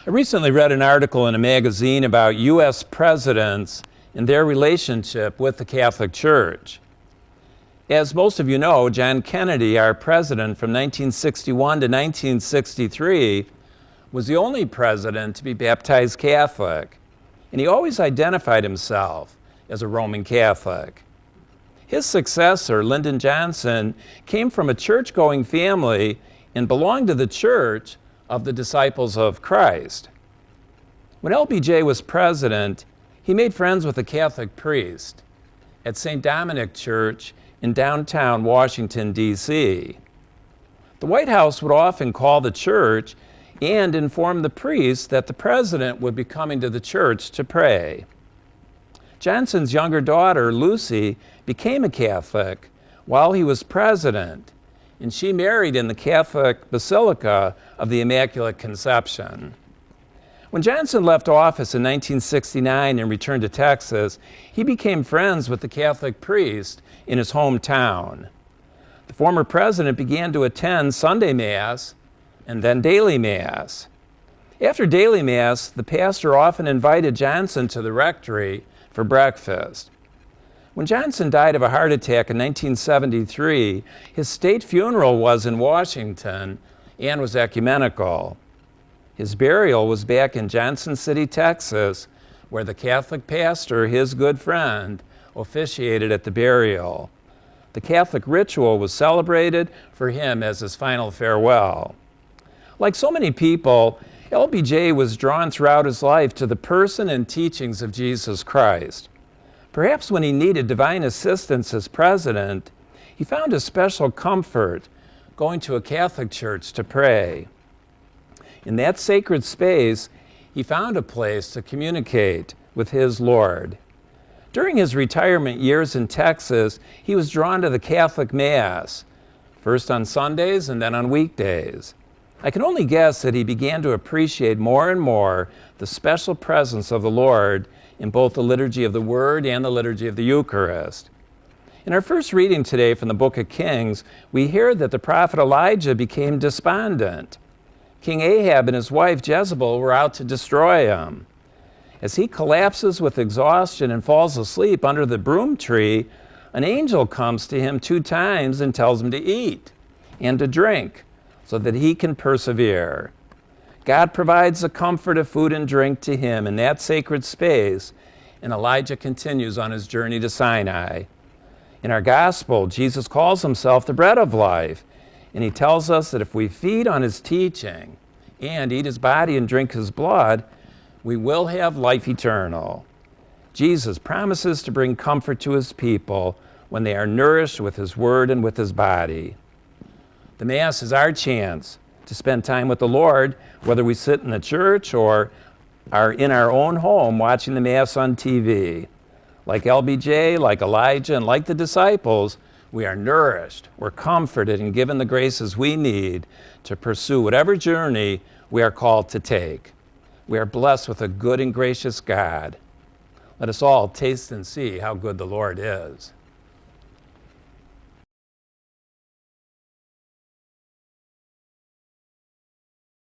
I recently read an article in a magazine about U.S. presidents and their relationship with the Catholic Church. As most of you know, John Kennedy, our president from 1961 to 1963, was the only president to be baptized Catholic, and he always identified himself as a Roman Catholic. His successor, Lyndon Johnson, came from a church-going family and belonged to the Church of the Disciples of Christ. When LBJ was president, he made friends with a Catholic priest at St. Dominic Church in downtown Washington, D.C. The White House would often call the church and inform the priest that the president would be coming to the church to pray. Johnson's younger daughter, Lucy, became a Catholic while he was president, and she married in the Catholic Basilica of the Immaculate Conception. When Johnson left office in 1969 and returned to Texas, he became friends with the Catholic priest in his hometown. The former president began to attend Sunday Mass and then daily Mass. After daily Mass, the pastor often invited Johnson to the rectory for breakfast. When Johnson died of a heart attack in 1973, his state funeral was in Washington and was ecumenical. His burial was back in Johnson City, Texas, where the Catholic pastor, his good friend, officiated at the burial. The Catholic ritual was celebrated for him as his final farewell. Like so many people, LBJ was drawn throughout his life to the person and teachings of Jesus Christ. Perhaps when he needed divine assistance as president, he found a special comfort going to a Catholic church to pray. In that sacred space, he found a place to communicate with his Lord. During his retirement years in Texas, he was drawn to the Catholic Mass, first on Sundays and then on weekdays. I can only guess that he began to appreciate more and more the special presence of the Lord in both the liturgy of the Word and the liturgy of the Eucharist. In our first reading today from the book of Kings, we hear that the prophet Elijah became despondent. King Ahab and his wife Jezebel were out to destroy him. As he collapses with exhaustion and falls asleep under the broom tree, an angel comes to him 2 times and tells him to eat and to drink so that he can persevere. God provides the comfort of food and drink to him in that sacred space, and Elijah continues on his journey to Sinai. In our gospel, Jesus calls himself the bread of life, and he tells us that if we feed on his teaching and eat his body and drink his blood, we will have life eternal. Jesus promises to bring comfort to his people when they are nourished with his word and with his body. The Mass is our chance to spend time with the Lord, whether we sit in the church or are in our own home watching the Mass on TV. Like LBJ, like Elijah, and like the disciples, we are nourished, we're comforted, and given the graces we need to pursue whatever journey we are called to take. We are blessed with a good and gracious God. Let us all taste and see how good the Lord is.